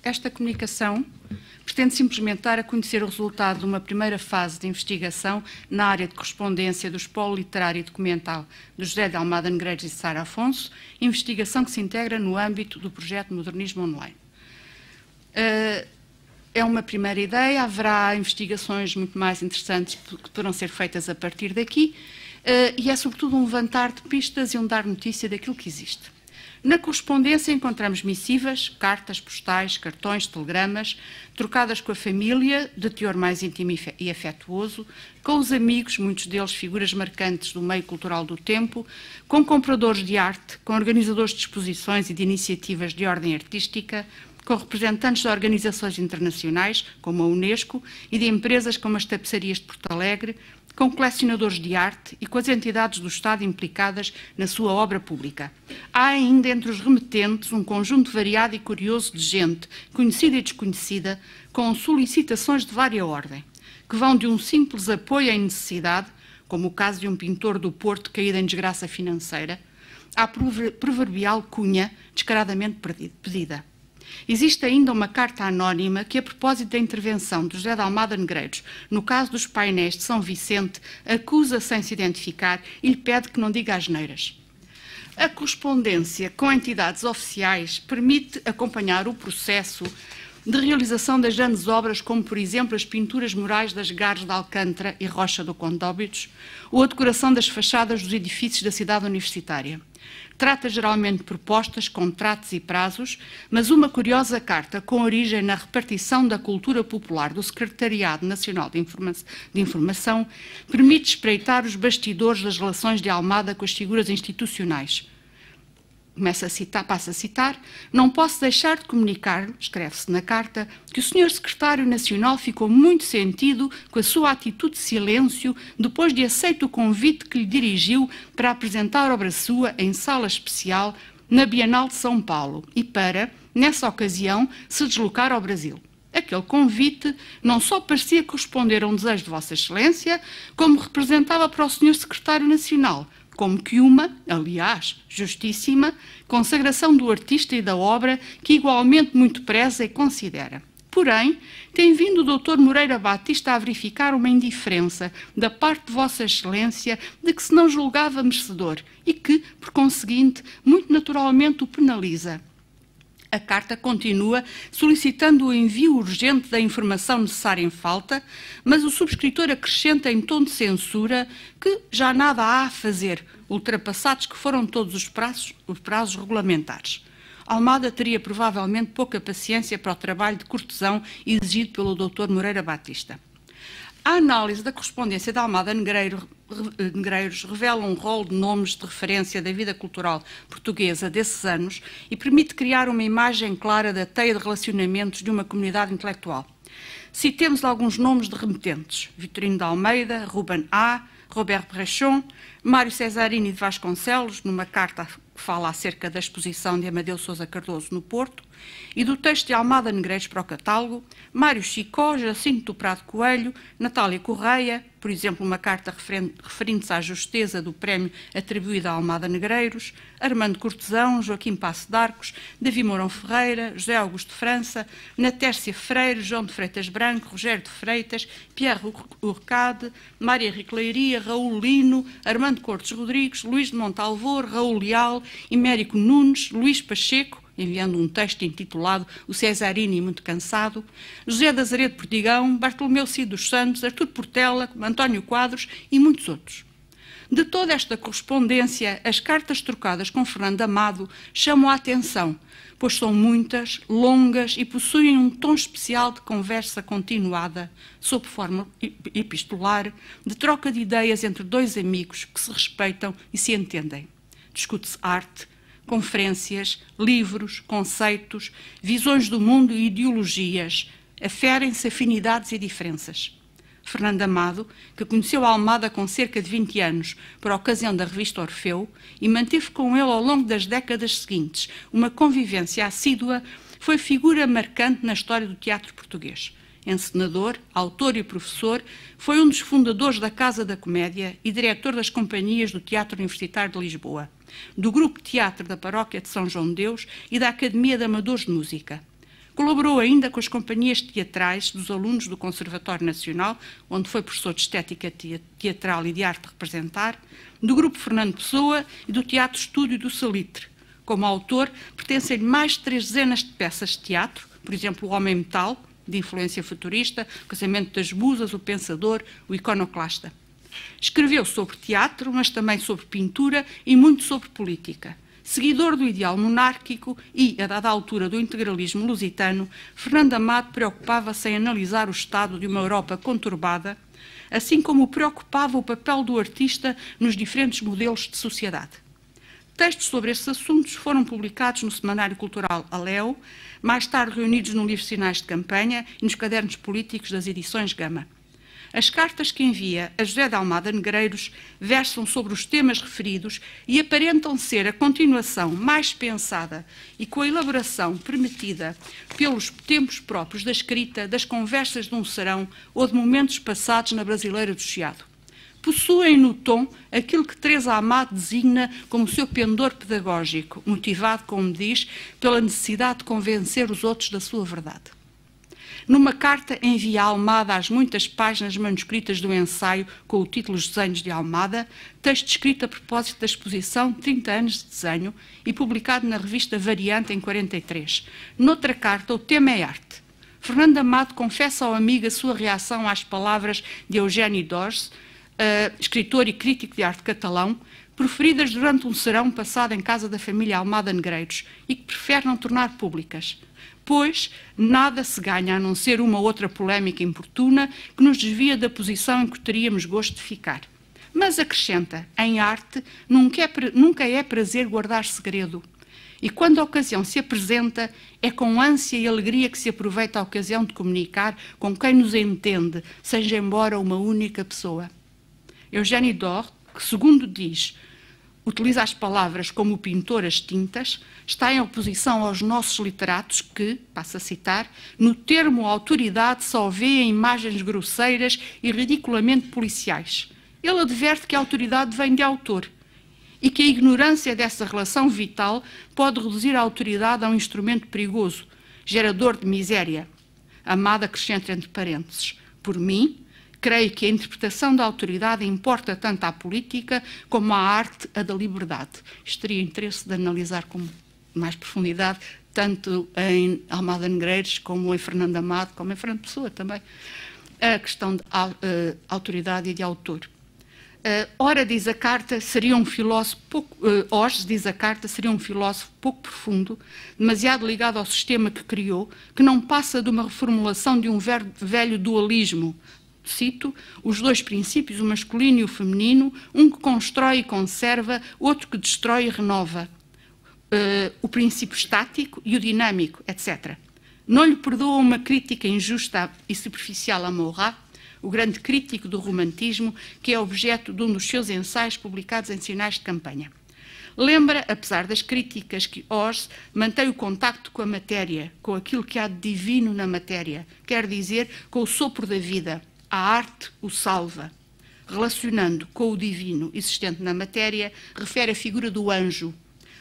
Esta comunicação pretende simplesmente dar a conhecer o resultado de uma primeira fase de investigação na área de correspondência do Espólio Literário e Documental de José de Almada Negreiros e Sara Afonso, investigação que se integra no âmbito do projeto Modernismo Online. É uma primeira ideia, haverá investigações muito mais interessantes que poderão ser feitas a partir daqui, e é sobretudo um levantar de pistas e um dar notícia daquilo que existe. Na correspondência encontramos missivas, cartas postais, cartões, telegramas, trocadas com a família, de teor mais íntimo e afetuoso, com os amigos, muitos deles figuras marcantes do meio cultural do tempo, com compradores de arte, com organizadores de exposições e de iniciativas de ordem artística, com representantes de organizações internacionais, como a Unesco, e de empresas como as Tapeçarias de Porto Alegre, com colecionadores de arte e com as entidades do Estado implicadas na sua obra pública. Há ainda entre os remetentes um conjunto variado e curioso de gente, conhecida e desconhecida, com solicitações de vária ordem, que vão de um simples apoio em necessidade, como o caso de um pintor do Porto caído em desgraça financeira, à proverbial cunha descaradamente pedida. Existe ainda uma carta anónima que, a propósito da intervenção de José de Almada Negreiros no caso dos painéis de São Vicente, acusa sem se identificar e lhe pede que não diga asneiras. A correspondência com entidades oficiais permite acompanhar o processo de realização das grandes obras, como, por exemplo, as pinturas murais das Gares de Alcântara e Rocha do Condóbitos, ou a decoração das fachadas dos edifícios da cidade universitária. Trata geralmente de propostas, contratos e prazos, mas uma curiosa carta com origem na repartição da cultura popular do Secretariado Nacional de Informação permite espreitar os bastidores das relações de Almada com as figuras institucionais. Passa a citar, não posso deixar de comunicar, escreve-se na carta, que o Sr. Secretário Nacional ficou muito sentido com a sua atitude de silêncio depois de aceito o convite que lhe dirigiu para apresentar obra sua em sala especial na Bienal de São Paulo e para, nessa ocasião, se deslocar ao Brasil. Aquele convite não só parecia corresponder a um desejo de Vossa Excelência, como representava para o Sr. Secretário Nacional como que uma, aliás, justíssima, consagração do artista e da obra que igualmente muito preza e considera. Porém, tem vindo o Dr. Moreira Batista a verificar uma indiferença da parte de Vossa Excelência de que se não julgava merecedor e que, por conseguinte, muito naturalmente o penaliza. A carta continua solicitando o envio urgente da informação necessária em falta, mas o subscritor acrescenta em tom de censura que já nada há a fazer, ultrapassados que foram todos os prazos regulamentares. Almada teria provavelmente pouca paciência para o trabalho de cortesão exigido pelo Dr. Moreira Batista. A análise da correspondência de Almada Negreiros revela um rol de nomes de referência da vida cultural portuguesa desses anos e permite criar uma imagem clara da teia de relacionamentos de uma comunidade intelectual. Citemos alguns nomes de remetentes: Vitorino de Almeida, Ruben A., Robert Brechon, Mário Cesarini de Vasconcelos, numa carta que fala acerca da exposição de Amadeu Sousa Cardoso no Porto, e do texto de Almada Negreiros para o catálogo, Mário Chicó, Jacinto do Prado Coelho, Natália Correia, por exemplo, uma carta referindo-se à justeza do prémio atribuído a Almada Negreiros, Armando Cortesão, Joaquim Passo de Arcos, Davi Mourão Ferreira, José Augusto de França, Natércia Freire, João de Freitas Branco, Rogério de Freitas, Pierre Urcade, Mária Henrique Leiria, Raul Lino, Armando Cortes Rodrigues, Luís de Montalvor, Raul Leal, Imérico Nunes, Luís Pacheco, enviando um texto intitulado O Cesarini Muito Cansado, José de Azeredo Portigão, Bartolomeu Cid dos Santos, Artur Portela, António Quadros e muitos outros. De toda esta correspondência, as cartas trocadas com Fernando Amado chamam a atenção, pois são muitas, longas e possuem um tom especial de conversa continuada, sob forma epistolar, de troca de ideias entre dois amigos que se respeitam e se entendem. Discute-se arte, conferências, livros, conceitos, visões do mundo e ideologias, aferem-se afinidades e diferenças. Fernando Amado, que conheceu Almada com cerca de 20 anos por ocasião da revista Orfeu e manteve com ele ao longo das décadas seguintes uma convivência assídua, foi figura marcante na história do teatro português. Encenador, autor e professor, foi um dos fundadores da Casa da Comédia e diretor das companhias do Teatro Universitário de Lisboa, do Grupo Teatro da Paróquia de São João de Deus e da Academia de Amadores de Música. Colaborou ainda com as companhias teatrais dos alunos do Conservatório Nacional, onde foi professor de estética teatral e de arte representar, do Grupo Fernando Pessoa e do Teatro Estúdio do Salitre. Como autor, pertencem mais de 3 dezenas de peças de teatro, por exemplo, O Homem Metal, de influência futurista, O Casamento das Musas, O Pensador, O Iconoclasta. Escreveu sobre teatro, mas também sobre pintura e muito sobre política. Seguidor do ideal monárquico e, a dada altura do integralismo lusitano, Fernando Amado preocupava-se em analisar o estado de uma Europa conturbada, assim como o preocupava o papel do artista nos diferentes modelos de sociedade. Textos sobre esses assuntos foram publicados no Semanário Cultural Aleo, mais tarde reunidos no livro Sinais de Campanha e nos cadernos políticos das edições Gama. As cartas que envia a José de Almada Negreiros versam sobre os temas referidos e aparentam ser a continuação mais pensada e com a elaboração permitida pelos tempos próprios da escrita, das conversas de um serão ou de momentos passados na Brasileira do Chiado. Possuem no tom aquilo que Teresa Amado designa como o seu pendor pedagógico, motivado, como diz, pela necessidade de convencer os outros da sua verdade. Numa carta envia a Almada às muitas páginas manuscritas do ensaio com o título Os Desenhos de Almada, texto escrito a propósito da exposição 30 anos de desenho e publicado na revista Variante em 43. Noutra carta, o tema é arte. Fernando Amado confessa ao amigo a sua reação às palavras de Eugénie Dors, escritor e crítico de arte catalão, proferidas durante um serão passado em casa da família Almada Negreiros e que prefere não tornar públicas, pois nada se ganha a não ser uma outra polémica importuna que nos desvia da posição em que teríamos gosto de ficar. Mas acrescenta, em arte nunca é prazer guardar segredo. E quando a ocasião se apresenta, é com ânsia e alegria que se aproveita a ocasião de comunicar com quem nos entende, seja embora uma única pessoa. Eugénie Dors, que segundo diz, utiliza as palavras como o pintor as tintas, está em oposição aos nossos literatos que, passo a citar, no termo autoridade só vêem imagens grosseiras e ridiculamente policiais. Ele adverte que a autoridade vem de autor e que a ignorância dessa relação vital pode reduzir a autoridade a um instrumento perigoso, gerador de miséria. Amado acrescenta entre parênteses, por mim, creio que a interpretação da autoridade importa tanto à política como à arte, a da liberdade. Isto teria interesse de analisar com mais profundidade, tanto em Almada Negreiros, como em Fernando Amado, como em Fernando Pessoa também, a questão de autoridade e de autor. Ora, diz a carta, seria um filósofo pouco, Hoje, diz a carta, seria um filósofo pouco profundo, demasiado ligado ao sistema que criou, que não passa de uma reformulação de um velho dualismo. Cito, os dois princípios, o masculino e o feminino, um que constrói e conserva, outro que destrói e renova. O princípio estático e o dinâmico, etc. Não lhe perdoa uma crítica injusta e superficial a Maurras, o grande crítico do romantismo, que é objeto de um dos seus ensaios publicados em Sinais de Campanha. Lembra, apesar das críticas, que Hoje mantém o contacto com a matéria, com aquilo que há de divino na matéria, quer dizer, com o sopro da vida. A arte o salva. Relacionando com o divino existente na matéria, refere a figura do anjo,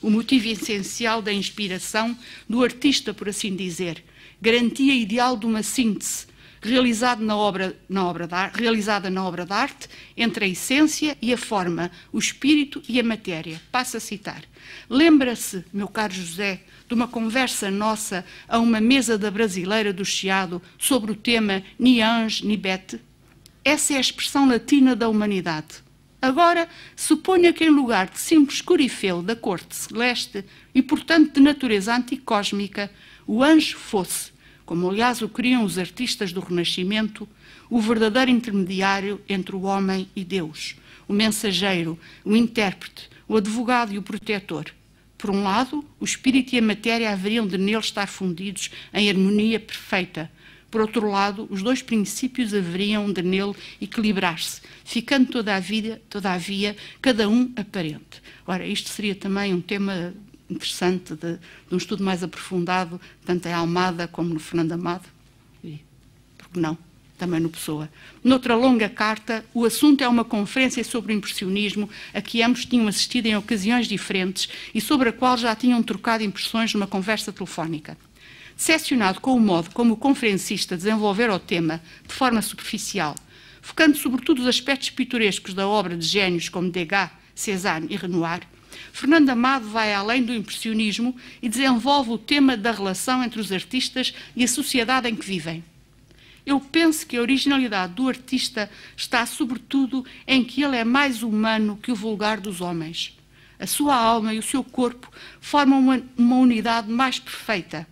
o motivo essencial da inspiração do artista, por assim dizer, garantia ideal de uma síntese realizada na obra de arte entre a essência e a forma, o espírito e a matéria. Passo a citar. Lembra-se, meu caro José, de uma conversa nossa a uma mesa da Brasileira do Chiado sobre o tema ni ange ni bête? Essa é a expressão latina da humanidade. Agora, suponha que em lugar de simples corifeu da corte celeste e, portanto, de natureza anticósmica, o anjo fosse, como aliás o queriam os artistas do Renascimento, o verdadeiro intermediário entre o homem e Deus, o mensageiro, o intérprete, o advogado e o protetor. Por um lado, o espírito e a matéria haveriam de nele estar fundidos em harmonia perfeita. Por outro lado, os dois princípios haveriam de nele equilibrar-se, ficando todavia, cada um aparente. Ora, isto seria também um tema interessante de um estudo mais aprofundado, tanto em Almada como no Fernando Amado, e, por que não, também no Pessoa. Noutra longa carta, o assunto é uma conferência sobre o impressionismo a que ambos tinham assistido em ocasiões diferentes e sobre a qual já tinham trocado impressões numa conversa telefónica. decepcionado com o modo como o conferencista desenvolvera o tema de forma superficial, focando sobretudo os aspectos pitorescos da obra de génios como Degas, Cézanne e Renoir, Fernando Amado vai além do impressionismo e desenvolve o tema da relação entre os artistas e a sociedade em que vivem. Eu penso que a originalidade do artista está sobretudo em que ele é mais humano que o vulgar dos homens. A sua alma e o seu corpo formam uma unidade mais perfeita.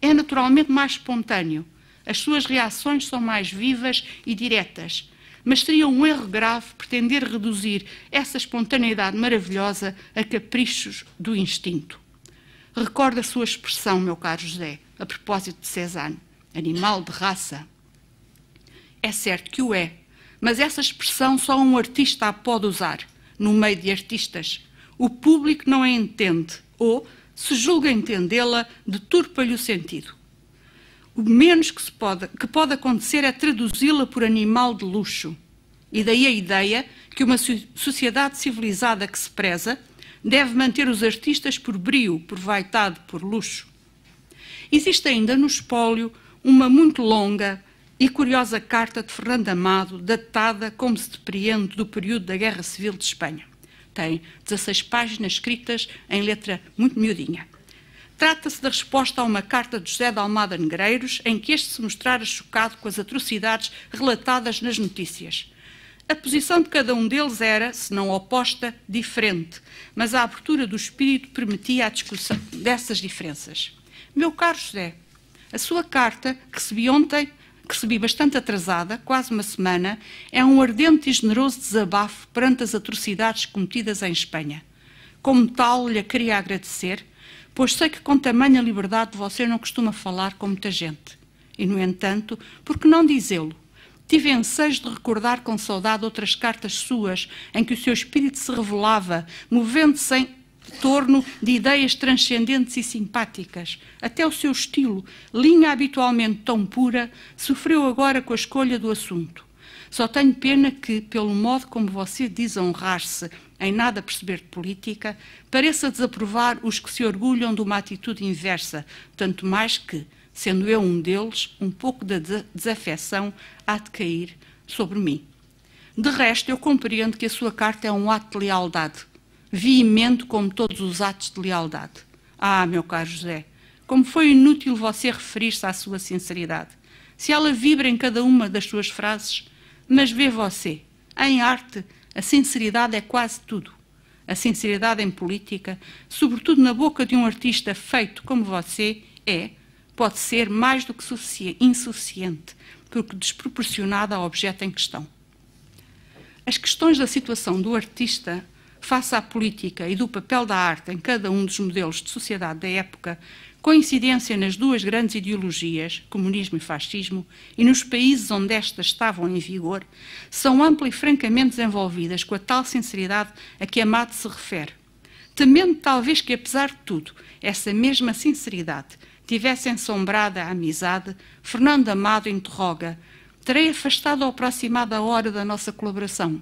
É naturalmente mais espontâneo. As suas reações são mais vivas e diretas. Mas seria um erro grave pretender reduzir essa espontaneidade maravilhosa a caprichos do instinto. Recordo a sua expressão, meu caro José, a propósito de Cézanne, animal de raça. É certo que o é, mas essa expressão só um artista a pode usar, no meio de artistas. O público não a entende, ou, se julga entendê-la, deturpa-lhe o sentido. O menos que pode acontecer é traduzi-la por animal de luxo. E daí a ideia que uma sociedade civilizada que se preza deve manter os artistas por brio, por vaidade, por luxo. Existe ainda no espólio uma muito longa e curiosa carta de Fernando Amado, datada, como se depreende, do período da Guerra Civil de Espanha. Tem 16 páginas escritas em letra muito miudinha. Trata-se da resposta a uma carta de José de Almada Negreiros, em que este se mostrara chocado com as atrocidades relatadas nas notícias. A posição de cada um deles era, se não oposta, diferente, mas a abertura do espírito permitia a discussão dessas diferenças. Meu caro José, a sua carta, que recebi bastante atrasada, quase uma semana, é um ardente e generoso desabafo perante as atrocidades cometidas em Espanha. Como tal, lhe queria agradecer, pois sei que com tamanha liberdade você não costuma falar com muita gente. E, no entanto, por que não dizê-lo? Tive anseios de recordar com saudade outras cartas suas, em que o seu espírito se revelava, movendo-se em torno de ideias transcendentes e simpáticas. Até o seu estilo, linha habitualmente tão pura, sofreu agora com a escolha do assunto. Só tenho pena que, pelo modo como você diz honrar-se em nada perceber de política, pareça desaprovar os que se orgulham de uma atitude inversa, tanto mais que, sendo eu um deles, um pouco da desafecção há de cair sobre mim. De resto, eu compreendo que a sua carta é um ato de lealdade, veemente como todos os atos de lealdade. Ah, meu caro José, como foi inútil você referir-se à sua sinceridade. Se ela vibra em cada uma das suas frases, mas vê você, em arte, a sinceridade é quase tudo. A sinceridade em política, sobretudo na boca de um artista feito como você, pode ser mais do que insuficiente, porque desproporcionada ao objeto em questão. As questões da situação do artista face à política e do papel da arte em cada um dos modelos de sociedade da época, coincidência nas duas grandes ideologias, comunismo e fascismo, e nos países onde estas estavam em vigor, são ampla e francamente desenvolvidas com a tal sinceridade a que Amado se refere. Temendo talvez que, apesar de tudo, essa mesma sinceridade tivesse ensombrado a amizade, Fernando Amado interroga: terei afastado ou aproximado a hora da nossa colaboração?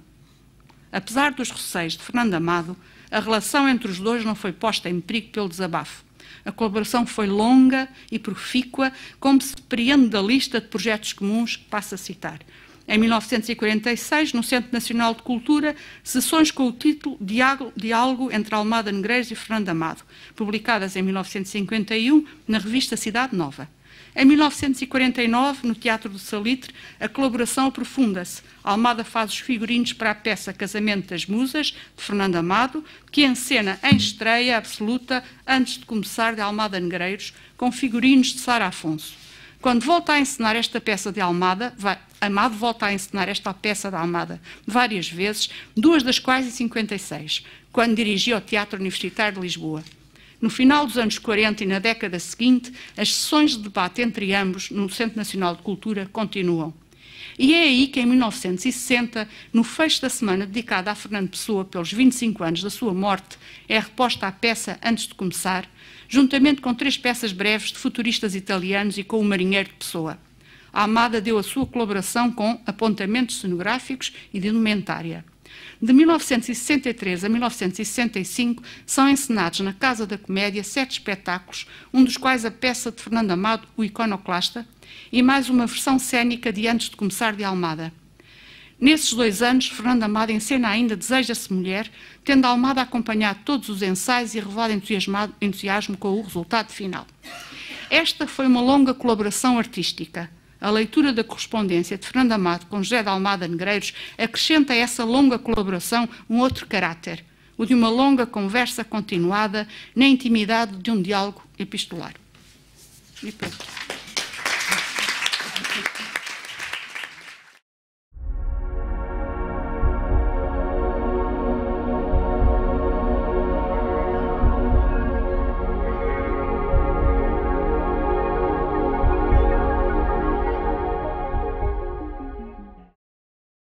Apesar dos receios de Fernando Amado, a relação entre os dois não foi posta em perigo pelo desabafo. A colaboração foi longa e profícua, como se depreende da lista de projetos comuns que passo a citar. Em 1946, no Centro Nacional de Cultura, sessões com o título Diálogo entre Almada Negreiros e Fernando Amado, publicadas em 1951 na revista Cidade Nova. Em 1949, no Teatro do Salitre, a colaboração aprofunda-se. Almada faz os figurinos para a peça Casamento das Musas, de Fernando Amado, que encena em estreia absoluta, antes de começar, de Almada Negreiros, com figurinos de Sara Afonso. Quando volta a encenar esta peça de Almada, Amado volta a encenar esta peça de Almada várias vezes, duas das quais em 56, quando dirigiu o Teatro Universitário de Lisboa. No final dos anos 40 e na década seguinte, as sessões de debate entre ambos no Centro Nacional de Cultura continuam. E é aí que, em 1960, no fecho da semana dedicada a Fernando Pessoa pelos 25 anos da sua morte, é reposta a peça Antes de Começar, juntamente com 3 peças breves de futuristas italianos e com o Marinheiro de Pessoa. A Amada deu a sua colaboração com apontamentos cenográficos e de indumentária. De 1963 a 1965 são encenados na Casa da Comédia 7 espetáculos, um dos quais a peça de Fernando Amado, O Iconoclasta, e mais uma versão cénica de Antes de Começar de Almada. Nesses 2 anos, Fernando Amado encena ainda Deseja-se Mulher, tendo Almada acompanhado todos os ensaios e revelado entusiasmo com o resultado final. Esta foi uma longa colaboração artística. A leitura da correspondência de Fernando Amado com José de Almada Negreiros acrescenta a essa longa colaboração um outro caráter, o de uma longa conversa continuada na intimidade de um diálogo epistolar. E pronto.